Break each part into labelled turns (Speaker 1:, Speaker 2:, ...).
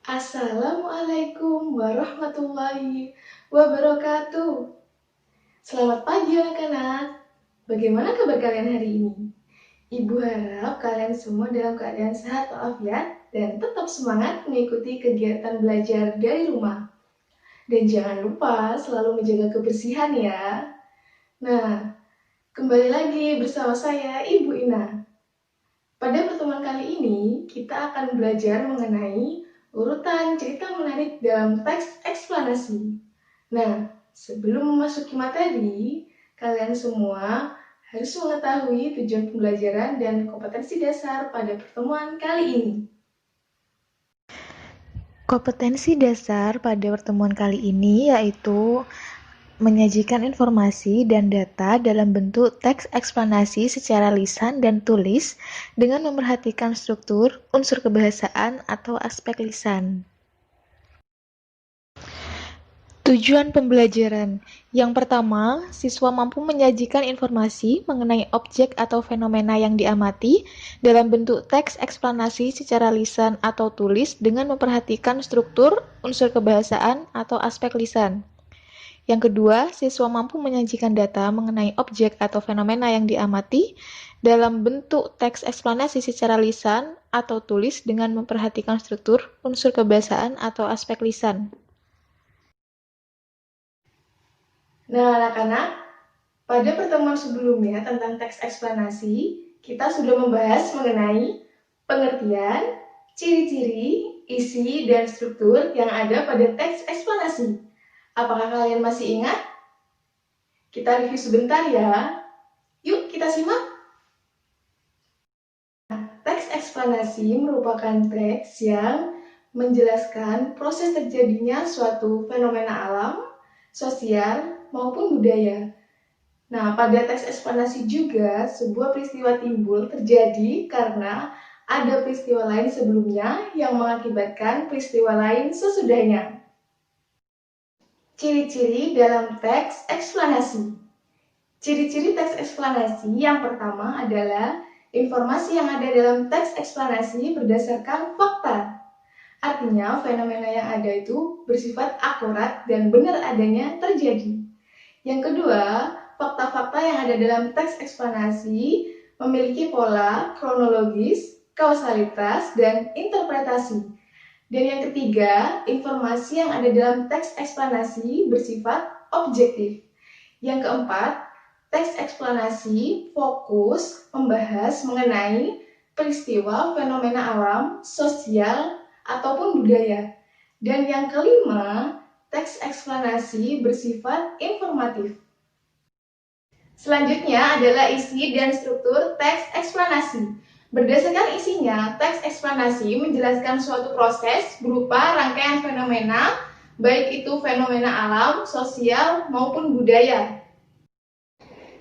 Speaker 1: Assalamualaikum warahmatullahi wabarakatuh. Selamat pagi anak-anak. Bagaimana kabar kalian hari ini? Ibu harap kalian semua dalam keadaan sehat walafiat dan tetap semangat mengikuti kegiatan belajar dari rumah. Dan jangan lupa selalu menjaga kebersihan ya. Nah, kembali lagi bersama saya Ibu Ina. Pada pertemuan kali ini, kita akan belajar mengenai urutan cerita menarik dalam teks eksplanasi. Nah, sebelum memasuki materi, kalian semua harus mengetahui tujuan pembelajaran dan kompetensi dasar pada pertemuan kali ini.
Speaker 2: Kompetensi dasar pada pertemuan kali ini yaitu menyajikan informasi dan data dalam bentuk teks eksplanasi secara lisan dan tulis dengan memerhatikan struktur, unsur kebahasaan, atau aspek lisan. Tujuan pembelajaran. Yang pertama, siswa mampu menyajikan informasi mengenai objek atau fenomena yang diamati dalam bentuk teks eksplanasi secara lisan atau tulis dengan memperhatikan struktur, unsur kebahasaan, atau aspek lisan. Yang kedua, siswa mampu menyajikan data mengenai objek atau fenomena yang diamati dalam bentuk teks eksplanasi secara lisan atau tulis dengan memperhatikan struktur, unsur kebahasaan, atau aspek lisan.
Speaker 1: Nah, anak-anak, pada pertemuan sebelumnya tentang teks eksplanasi, kita sudah membahas mengenai pengertian, ciri-ciri, isi, dan struktur yang ada pada teks eksplanasi. Apakah kalian masih ingat? Kita review sebentar ya. Yuk kita simak. Teks eksplanasi merupakan teks yang menjelaskan proses terjadinya suatu fenomena alam, sosial, maupun budaya. Nah, pada teks eksplanasi juga sebuah peristiwa timbul terjadi karena ada peristiwa lain sebelumnya yang mengakibatkan peristiwa lain sesudahnya. Ciri-ciri dalam teks eksplanasi. Ciri-ciri teks eksplanasi yang pertama adalah informasi yang ada dalam teks eksplanasi berdasarkan fakta. Artinya, fenomena yang ada itu bersifat akurat dan benar adanya terjadi. Yang kedua, fakta-fakta yang ada dalam teks eksplanasi memiliki pola kronologis, kausalitas, dan interpretasi. Dan yang ketiga, informasi yang ada dalam teks eksplanasi bersifat objektif. Yang keempat, teks eksplanasi fokus membahas mengenai peristiwa fenomena alam, sosial, ataupun budaya. Dan yang kelima, teks eksplanasi bersifat informatif. Selanjutnya adalah isi dan struktur teks eksplanasi. Berdasarkan isinya, teks eksplanasi menjelaskan suatu proses berupa rangkaian fenomena, baik itu fenomena alam, sosial, maupun budaya.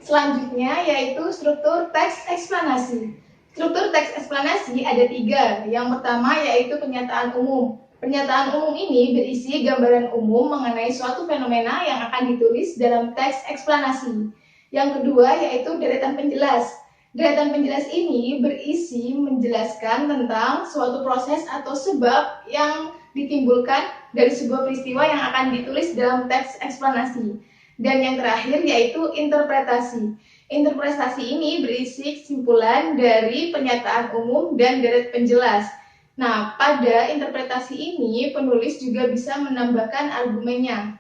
Speaker 1: Selanjutnya yaitu struktur teks eksplanasi. Struktur teks eksplanasi ada 3. Yang pertama yaitu pernyataan umum. Pernyataan umum ini berisi gambaran umum mengenai suatu fenomena yang akan ditulis dalam teks eksplanasi. Yang kedua yaitu deretan penjelas. Deretan penjelas ini berisi menjelaskan tentang suatu proses atau sebab yang ditimbulkan dari sebuah peristiwa yang akan ditulis dalam teks eksplanasi. Dan yang terakhir yaitu interpretasi. Interpretasi ini berisi kesimpulan dari pernyataan umum dan deret penjelas. Nah, pada interpretasi ini penulis juga bisa menambahkan argumennya.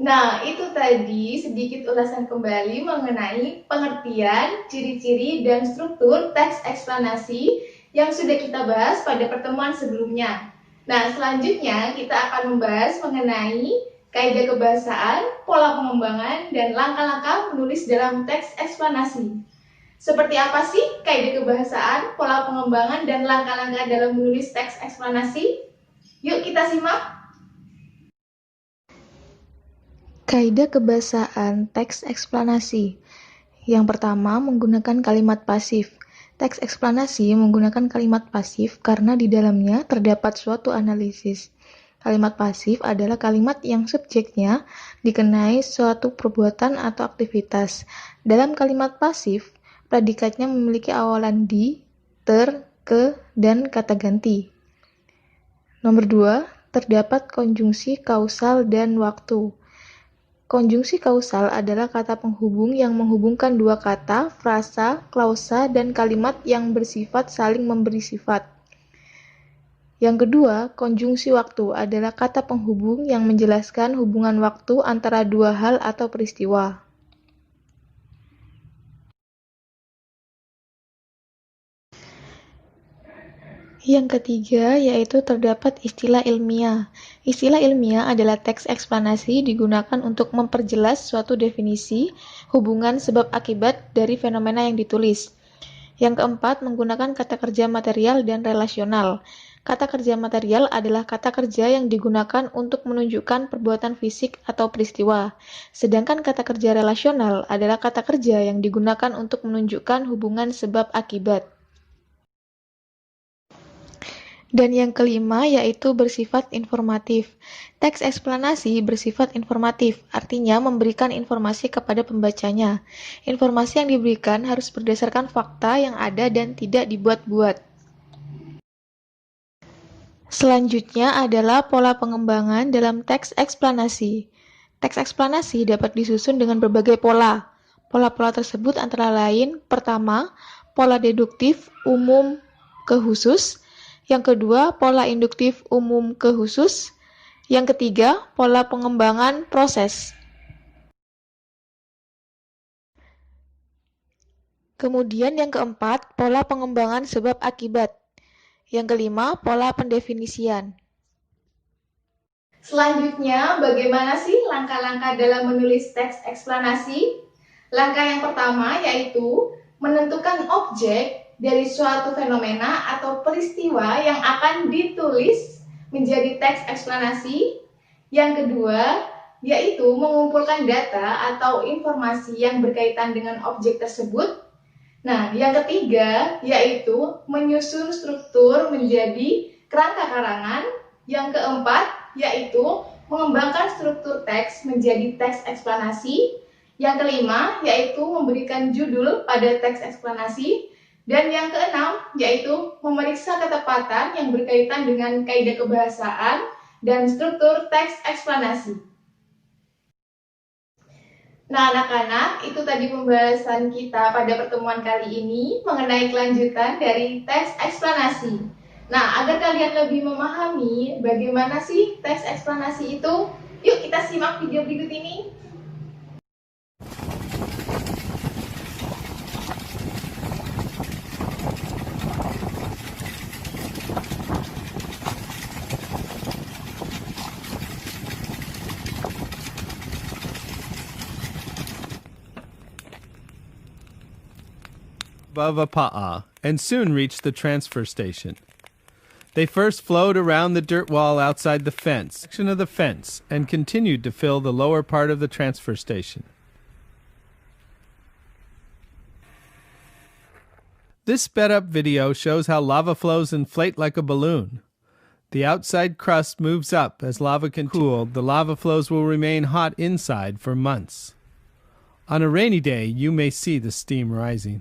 Speaker 1: Nah, itu tadi sedikit ulasan kembali mengenai pengertian, ciri-ciri, dan struktur teks eksplanasi yang sudah kita bahas pada pertemuan sebelumnya. Nah, selanjutnya kita akan membahas mengenai kaidah kebahasaan, pola pengembangan, dan langkah-langkah menulis dalam teks eksplanasi. Seperti apa sih kaidah kebahasaan, pola pengembangan, dan langkah-langkah dalam menulis teks eksplanasi? Yuk kita simak.
Speaker 2: Kaidah kebahasaan teks eksplanasi. Yang pertama, menggunakan kalimat pasif. Teks eksplanasi menggunakan kalimat pasif karena di dalamnya terdapat suatu analisis. Kalimat pasif adalah kalimat yang subjeknya dikenai suatu perbuatan atau aktivitas. Dalam kalimat pasif, predikatnya memiliki awalan di, ter, ke, dan kata ganti. Nomor 2, terdapat konjungsi kausal dan waktu. Konjungsi kausal adalah kata penghubung yang menghubungkan dua kata, frasa, klausa, dan kalimat yang bersifat saling memberi sifat. Yang kedua, konjungsi waktu adalah kata penghubung yang menjelaskan hubungan waktu antara dua hal atau peristiwa. Yang ketiga, yaitu terdapat istilah ilmiah. Istilah ilmiah adalah teks eksplanasi digunakan untuk memperjelas suatu definisi, hubungan sebab akibat dari fenomena yang ditulis. Yang keempat, menggunakan kata kerja material dan relasional. Kata kerja material adalah kata kerja yang digunakan untuk menunjukkan perbuatan fisik atau peristiwa. Sedangkan kata kerja relasional adalah kata kerja yang digunakan untuk menunjukkan hubungan sebab akibat. Dan yang kelima yaitu bersifat informatif. Teks eksplanasi bersifat informatif, artinya memberikan informasi kepada pembacanya. Informasi yang diberikan harus berdasarkan fakta yang ada dan tidak dibuat-buat. Selanjutnya adalah pola pengembangan dalam teks eksplanasi. Teks eksplanasi dapat disusun dengan berbagai pola. Pola-pola tersebut antara lain, pertama, pola deduktif umum ke khusus. Yang kedua, pola induktif umum ke khusus. Yang ketiga, pola pengembangan proses. Kemudian yang keempat, pola pengembangan sebab akibat. Yang kelima, pola pendefinisian.
Speaker 1: Selanjutnya, bagaimana sih langkah-langkah dalam menulis teks eksplanasi? Langkah yang pertama yaitu menentukan objek dari suatu fenomena atau peristiwa yang akan ditulis menjadi teks eksplanasi. Yang kedua, yaitu mengumpulkan data atau informasi yang berkaitan dengan objek tersebut. Nah, yang ketiga, yaitu menyusun struktur menjadi kerangka karangan. Yang keempat, yaitu mengembangkan struktur teks menjadi teks eksplanasi. Yang kelima, yaitu memberikan judul pada teks eksplanasi. Dan yang keenam, yaitu memeriksa ketepatan yang berkaitan dengan kaidah kebahasaan dan struktur teks eksplanasi. Nah, anak-anak, itu tadi pembahasan kita pada pertemuan kali ini mengenai kelanjutan dari teks eksplanasi. Nah, agar kalian lebih memahami bagaimana sih teks eksplanasi itu, yuk kita simak video berikut ini.
Speaker 3: Vavapa'a and soon reached the transfer station. They first flowed around the dirt wall outside the section of the fence and continued to fill the lower part of the transfer station. This sped-up video shows how lava flows inflate like a balloon. The outside crust moves up as lava can cool. The lava flows will remain hot inside for months. On a rainy day, you may see the steam rising.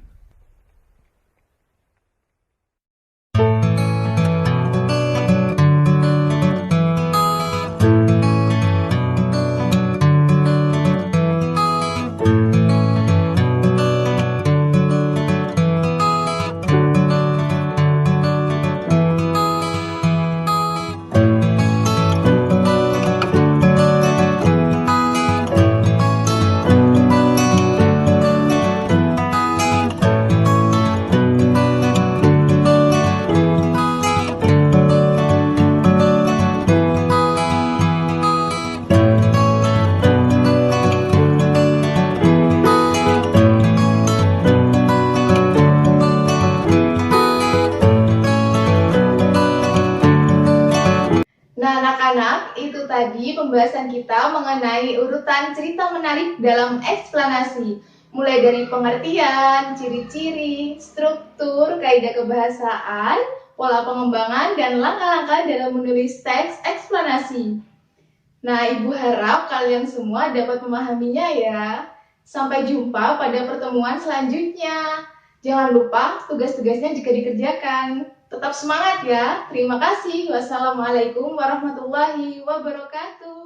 Speaker 1: Anak-anak, itu tadi pembahasan kita mengenai urutan cerita menarik dalam eksplanasi. Mulai dari pengertian, ciri-ciri, struktur, kaidah kebahasaan, pola pengembangan, dan langkah-langkah dalam menulis teks eksplanasi. Nah, Ibu harap kalian semua dapat memahaminya ya. Sampai jumpa pada pertemuan selanjutnya. Jangan lupa tugas-tugasnya jika dikerjakan. Tetap semangat ya. Terima kasih. Wassalamualaikum warahmatullahi wabarakatuh.